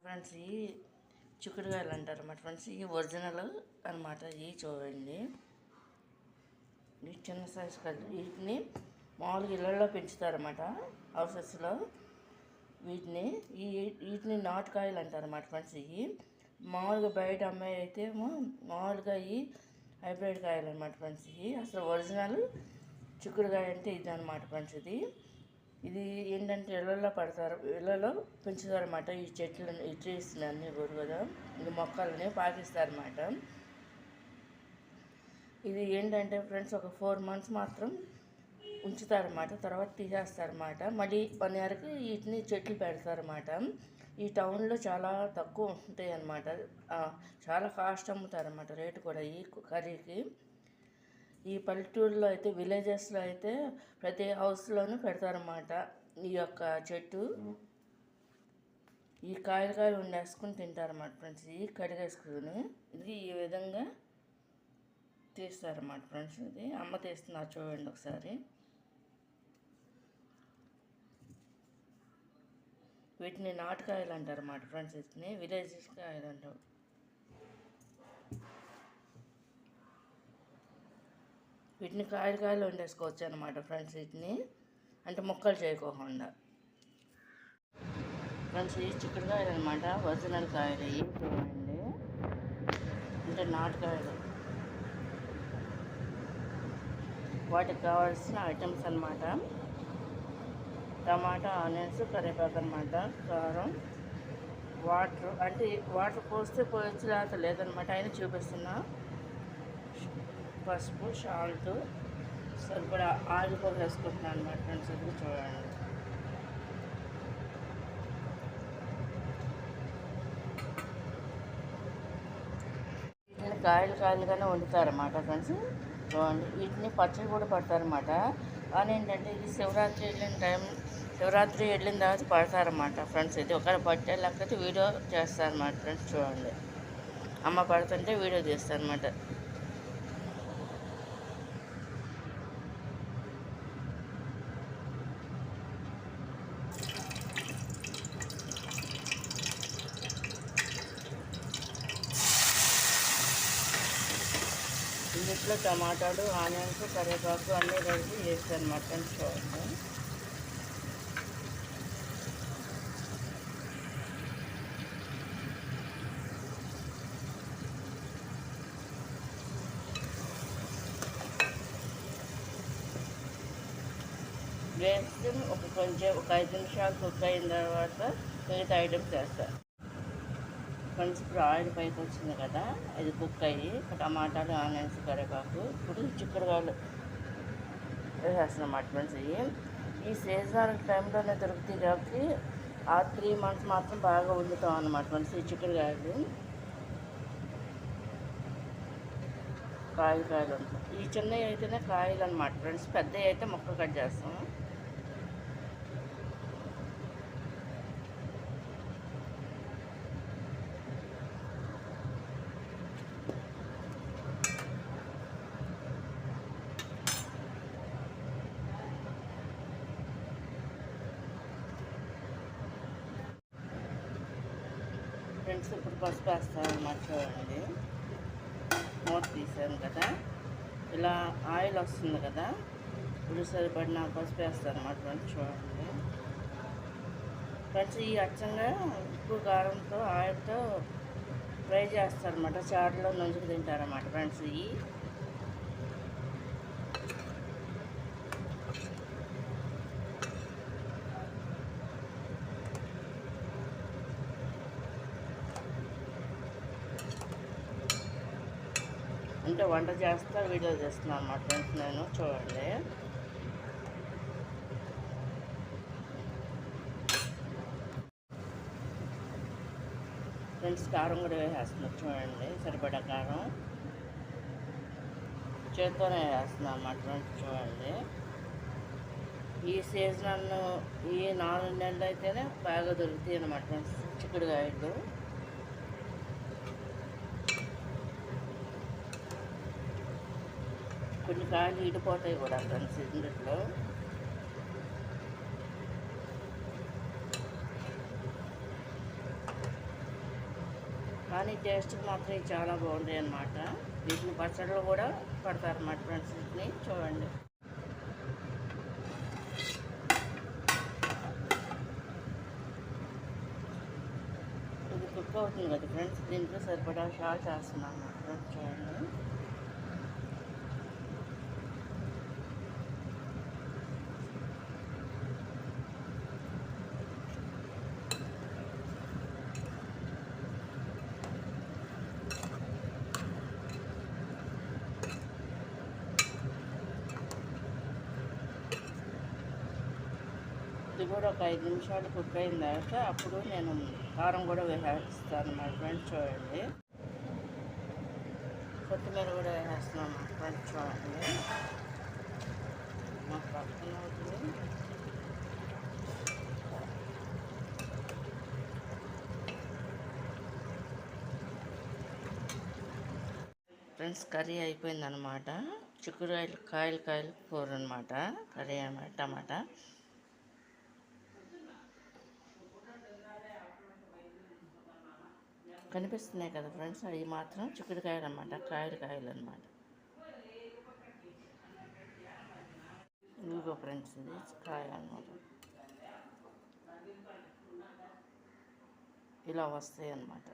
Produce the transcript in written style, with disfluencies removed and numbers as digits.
Friends ఈ చిక్కుడుకాయలు అంటారు అన్నమాట ఫ్రెండ్స్. ఈ ఒరిజినల్ అనమాట. ఇవి చూడండి, ఈ చిన్న సైజు కాదు. వీటిని మామూలుగా ఇళ్ళల్లో పెంచుతారన్నమాట, హౌసెస్లో. వీటిని నాటుకాయలు అంటారు అన్నమాట ఫ్రెండ్స్. ఇవి మామూలుగా బయట అమ్మాయి అయితే మామూలుగా ఈ హైబ్రిడ్ కాయలు అనమాట ఫ్రెండ్స్. ఇవి అసలు ఒరిజినల్ చిక్కుడుకాయ అంటే ఇది అనమాట ఫ్రెండ్స్. ఇది ఏంటంటే ఇళ్ళల్లో ఇళ్ళలో పెంచుతారన్నమాట. ఈ చెట్లను, ఈ ట్రీస్ని అన్నీ కదా, ఈ మొక్కల్ని పాకిస్తారన్నమాట. ఇది ఏంటంటే ఫ్రెండ్స్ ఒక 4 months మాత్రం ఉంచుతారన్నమాట, తర్వాత తీసేస్తారన్నమాట. మళ్ళీ 1 yearకి వీటిని చెట్లు పెడతారన్నమాట. ఈ టౌన్లో చాలా తక్కువ ఉంటాయి అన్నమాట, చాలా కాస్ట్ అమ్ముతారన్నమాట, రేటు కూడా ఈ కర్రీకి. ఈ పల్లెటూరులో అయితే, విలేజెస్లో అయితే ప్రతి హౌస్లోనూ పెడతారన్నమాట ఈ యొక్క చెట్టు. ఈ కాయలు వండేసుకుని తింటారన్నమాట ఫ్రెండ్స్. ఈ కడిగేసుకుని ఇది ఈ విధంగా తీస్తారన్నమాట ఫ్రెండ్స్. ఇది అమ్మ తీస్తున్నారు చూడండి ఒకసారి. వీటిని నాటుకాయలు అంటారు అన్నమాట ఫ్రెండ్స్. వీటిని విలేజెస్ కాయలు అంటారు. వీటిని కాయలు వండేసుకోవచ్చు అనమాట ఫ్రెండ్స్. వీటిని అంటే ముక్కలు చేయకోకుండా ఫ్రెండ్స్. ఈ చిక్కుడుకాయలు అనమాట, ఒరిజినల్ కాయలు. ఇవి చూడండి, అంటే నాటుకాయలు. వాటికి కావాల్సిన ఐటమ్స్ అనమాట: టమాటా, ఆనియన్స్, కరివేపాకు అనమాట, కారం, వాటర్. అంటే వాటర్ పోస్తే పోయొచ్చు, లేకపోతే లేదనమాట, అయినా చూపిస్తున్నా. పసుపు, సాల్ట్, సరిపడా ఆయిల్ కూడా వేసుకుంటున్నాను అనమాట ఫ్రెండ్స్. ఇది చూడండి. వీటిని కాయలుగానే వండుతారన్నమాట ఫ్రెండ్స్. చూడండి, వీటిని పచ్చడి కూడా పడతారన్నమాట. కానీ ఏంటంటే ఇది శివరాత్రి వెళ్ళిన తర్వాత పడతారన్నమాట ఫ్రెండ్స్. ఇది ఒకవేళ పట్టే లేకపోతే వీడియో చేస్తారన్నమాట ఫ్రెండ్స్. చూడండి, అమ్మ పడుతుంటే వీడియో తీస్తారన్నమాట. ఇందులో టమాటాలు, ఆనియన్స్, కరివేపాకు అన్నీ కలిపి చేస్తాను మటన్. చూడండి, వేస్తే ఒక 5 నిమిషాలు కుక్ అయిన తర్వాత మిగతా ఐటమ్స్ వేస్తాను ఫ్రెండ్స్. ఇప్పుడు ఆయిల్ పైకి వచ్చింది కదా, ఇది కుక్ అయ్యి టమాటాలు, ఆనియన్స్, కరివేపాకు. ఇప్పుడు చిక్కుడుకాయలు వేసేస్తున్నమాట ఫ్రెండ్స్. ఈ సీజనల్ టైంలోనే దొరుకుతాయి కాబట్టి ఆ 3 months మాత్రం బాగా వండుతాం అన్నమాట ఫ్రెండ్స్. ఈ చిక్కుడుకాయలు కాయలు ఉంటాయి. ఈ చిన్నవి అయితేనే కాయలు అన్నమాట ఫ్రెండ్స్, పెద్దవి అయితే ముక్క కట్ చేస్తాం. ఫ్రెండ్స్ ఇప్పుడు పసుపు వేస్తాను అన్నమాట. చూడండి, మూత తీసాను కదా, ఇలా ఆయిల్ వస్తుంది కదా, ఇప్పుడు సరిపడిన పసుపు వేస్తాను అన్నమాట ఫ్రెండ్స్. చూడండి ఫ్రెండ్స్, ఈ అచ్చంగా ఉప్పు కారంతో ఆయిల్తో ఫ్రై చేస్తారన్నమాట, చారులో నంచుకు తింటారన్నమాట ఫ్రెండ్స్. అంటే వంట చేస్తా వీడియో చేస్తున్నాను అన్నమాట ఫ్రెండ్స్ నేను. చూడండి, ఫ్రెండ్స్ కారం కూడా వేసేస్తున్నారు. చూడండి, సరిపడా కారం చేత్తోనే వేస్తున్నాను అన్నమాట ఫ్రెండ్స్. చూడండి, ఈ సీజనల్ ఈ 4 నెలలు అయితేనే బాగా దొరుకుతాయి అన్నమాట ఫ్రెండ్స్ చిక్కుడుకాయలు. కొన్ని కాయలు ఇడిపోతాయి కూడా ఫ్రెండ్స్ ఇందులో. కానీ టేస్ట్కి మాత్రం ఇవి చాలా బాగుంటాయి అన్నమాట. వీటిని పచ్చడిలో కూడా పడతారన్నమాట ఫ్రెండ్స్. వీటిని చూడండి. ఇది కుక్ అవుతుంది కదా ఫ్రెండ్స్, దీంట్లో సరిపడా సాల్ట్ వేస్తున్నాను అన్నమాట ఫ్రెండ్స్. చూడండి. ఇది కూడా ఒక 5 నిమిషాలు కుక్ అయిన తర్వాత అప్పుడు నేను కారం కూడా వేసేస్తాను మా ఫ్రెండ్స్. చూడండి. కొత్తిమీర కూడా వేసేస్తున్నాను మా ఫ్రెండ్స్. చూడండి. మాకు పక్కన అవుతుంది. ఫ్రెండ్స్, కర్రీ అయిపోయిందనమాట. చిక్కుడుకాయలు కాయలు కూర అనమాట. కర్రీ అనమాట. టమాటా కనిపిస్తున్నాయి కదా ఫ్రెండ్స్, అవి మాత్రం చిక్కుడుకాయలు అనమాట. కాయలు అనమాట. ఇదిగో ఫ్రెండ్స్, ఇది కాయలు అనమాట. ఇలా వస్తాయి అన్నమాట.